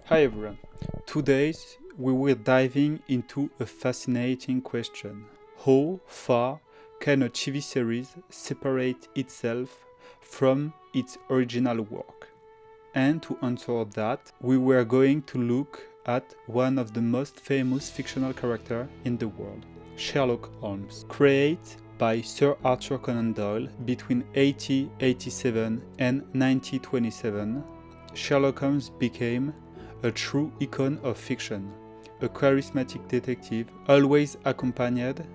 Hi everyone. Today we will diving into a fascinating question. How far can a TV series separate itself from its original work? And to answer that, we were going to look at one of the most famous fictional characters in the world, Sherlock Holmes. Created by Sir Arthur Conan Doyle between 1887 and 1927, Sherlock Holmes became a true icon of fiction, a charismatic detective always accompanied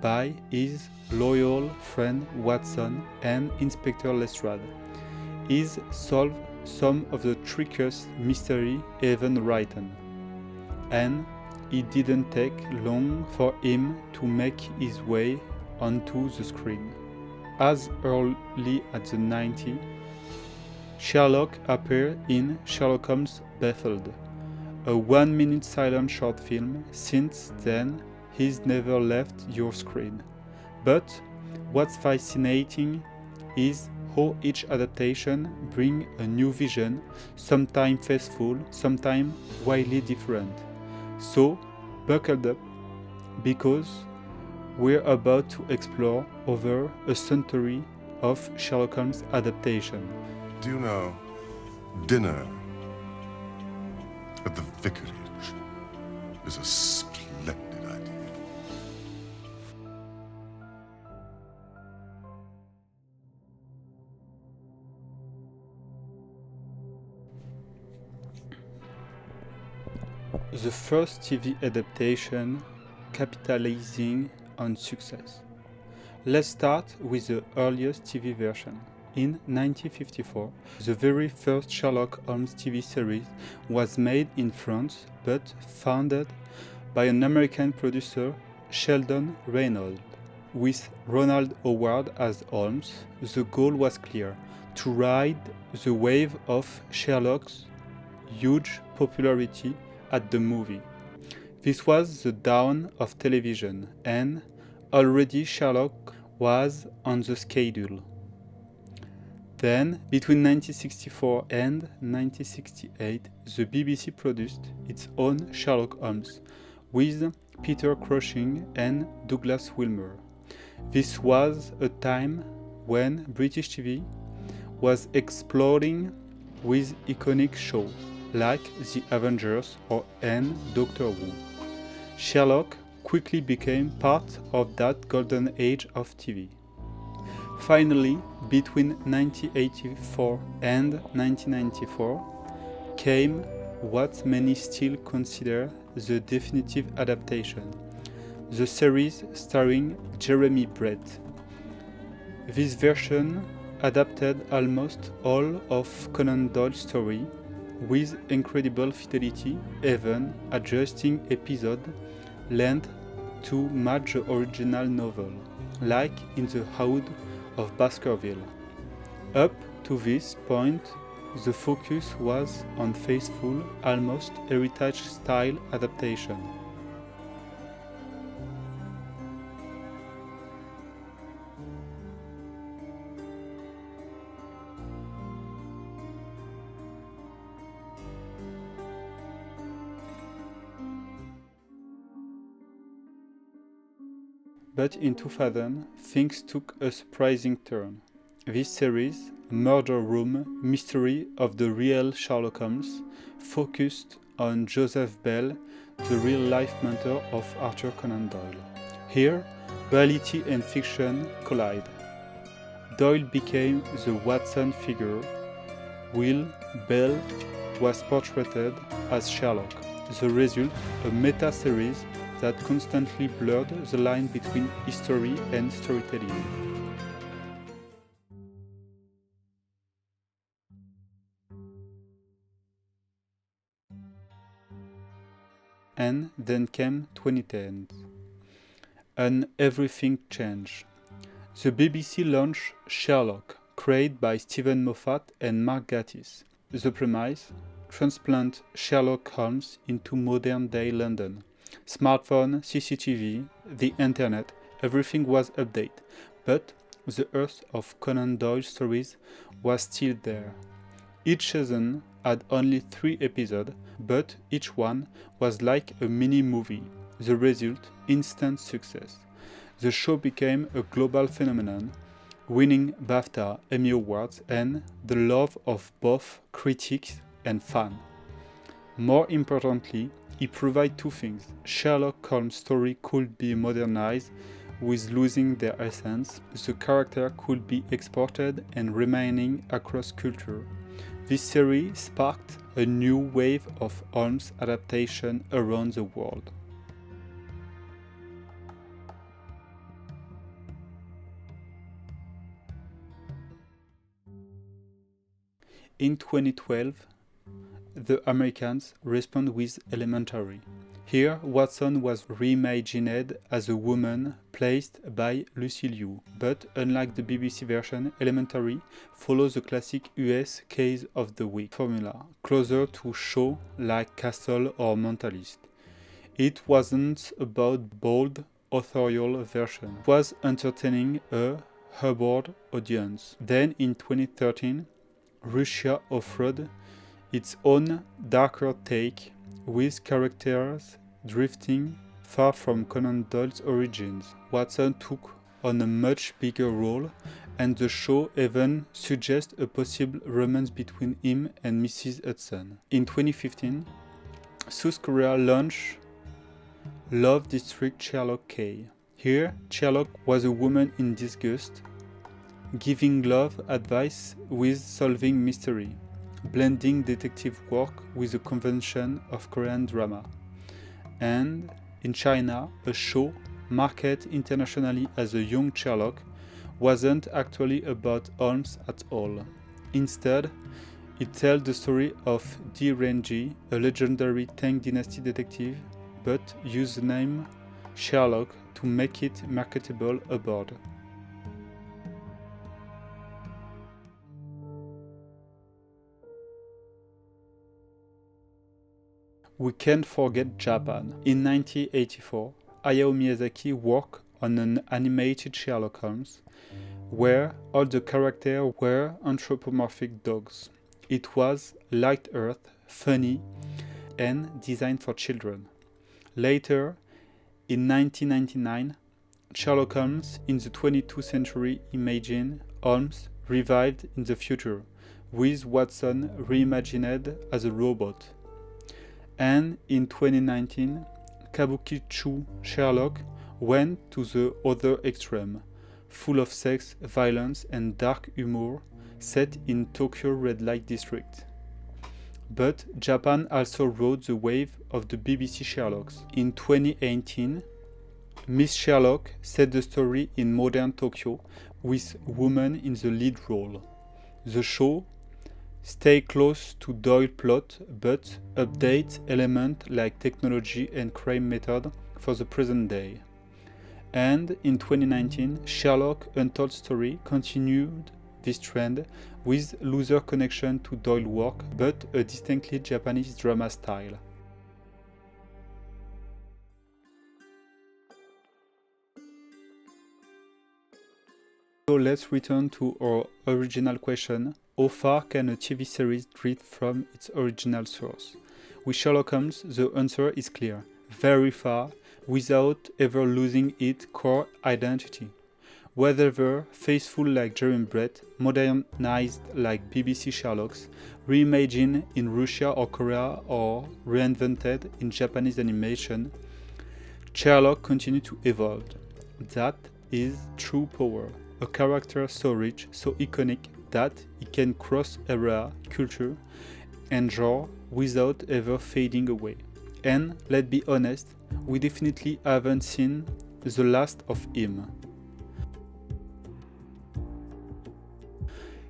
by his loyal friend Watson and Inspector Lestrade. He solved some of the trickiest mysteries ever written, and it didn't take long for him to make his way onto the screen. As early as the 90s, Sherlock appeared in Sherlock Holmes Baffled, a 1-minute silent short film. Since then, he's never left your screen. But what's fascinating is how each adaptation brings a new vision, sometimes faithful, sometimes wildly different. So, buckle up, because we're about to explore over a century of Sherlock Holmes adaptation. Do you know, dinner at the vicarage is a splendid idea. The first TV adaptation capitalizing on success. Let's start with the earliest TV version. In 1954, the very first Sherlock Holmes TV series was made in France but founded by an American producer, Sheldon Reynolds. With Ronald Howard as Holmes, the goal was clear: to ride the wave of Sherlock's huge popularity at the movie. This was the dawn of television, and already Sherlock was on the schedule. Then, between 1964 and 1968, the BBC produced its own Sherlock Holmes, with Peter Cushing and Douglas Wilmer. This was a time when British TV was exploding with iconic shows like The Avengers and Doctor Who. Sherlock quickly became part of that golden age of TV. Finally, between 1984 and 1994, came what many still consider the definitive adaptation, the series starring Jeremy Brett. This version adapted almost all of Conan Doyle's story with incredible fidelity, even adjusting episode length to match the original novel, like in The Hound of Baskerville. Up to this point, the focus was on faithful, almost heritage-style adaptation. But in 2000, things took a surprising turn. This series, Murder Room Mystery of the Real Sherlock Holmes, focused on Joseph Bell, the real-life mentor of Arthur Conan Doyle. Here, reality and fiction collide. Doyle became the Watson figure, while Bell was portrayed as Sherlock. The result, a meta-series that constantly blurred the line between history and storytelling. And then came 2010, and everything changed. The BBC launched Sherlock, created by Stephen Moffat and Mark Gatiss. The premise: transplant Sherlock Holmes into modern-day London. Smartphone, CCTV, the internet, everything was updated, but the earth of Conan Doyle stories was still there. Each season had only 3 episodes, but each one was like a mini-movie. The result, instant success. The show became a global phenomenon, winning BAFTA, Emmy Awards, and the love of both critics and fans. More importantly, it provided 2 things. Sherlock Holmes' story could be modernized with losing their essence. The character could be exported and remaining across culture. This series sparked a new wave of Holmes adaptation around the world. In 2012, the Americans responded with Elementary. Here, Watson was reimagined as a woman played by Lucy Liu, but unlike the BBC version, Elementary follows the classic US case of the week formula, closer to shows like Castle or Mentalist. It wasn't about bold, authorial version. It was entertaining a Hubbard audience. Then in 2013, Russia offered its own darker take, with characters drifting far from Conan Doyle's origins. Watson took on a much bigger role, and the show even suggests a possible romance between him and Mrs. Hudson. In 2015, South Korea launched Love District Sherlock K. Here, Sherlock was a woman in disgust, giving love advice with solving mystery, blending detective work with the convention of Korean drama. And in China, a show marketed internationally as a young Sherlock wasn't actually about Holmes at all. Instead, it tells the story of Di Renji, a legendary Tang Dynasty detective, but used the name Sherlock to make it marketable abroad. We can't forget Japan. In 1984, Hayao Miyazaki worked on an animated Sherlock Holmes, where all the characters were anthropomorphic dogs. It was light earth, funny, and designed for children. Later, in 1999, Sherlock Holmes in the 22nd century imagined Holmes revived in the future, with Watson reimagined as a robot. And in 2019, Kabukicho Sherlock went to the other extreme, full of sex, violence, and dark humor, set in Tokyo red light district. But Japan also rode the wave of the BBC Sherlocks. In 2018, Miss Sherlock set the story in modern Tokyo with women in the lead role. The show stays close to Doyle plot but updates elements like technology and crime method for the present day. And in 2019, Sherlock Untold Story continued this trend with looser connection to Doyle work but a distinctly Japanese drama style. So let's return to our original question. How far can a TV series drift from its original source? With Sherlock Holmes, the answer is clear. Very far, without ever losing its core identity. Whether faithful like Jeremy Brett, modernized like BBC Sherlocks, reimagined in Russia or Korea, or reinvented in Japanese animation, Sherlock continues to evolve. That is true power. A character so rich, so iconic, that it can cross era, culture, and genre without ever fading away. And let's be honest, we definitely haven't seen the last of him.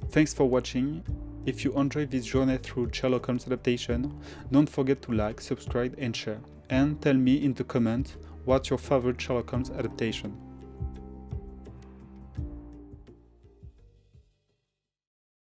Thanks for watching. If you enjoyed this journey through Sherlock Holmes adaptation, don't forget to like, subscribe and share. And tell me in the comments what's your favorite Sherlock Holmes adaptation.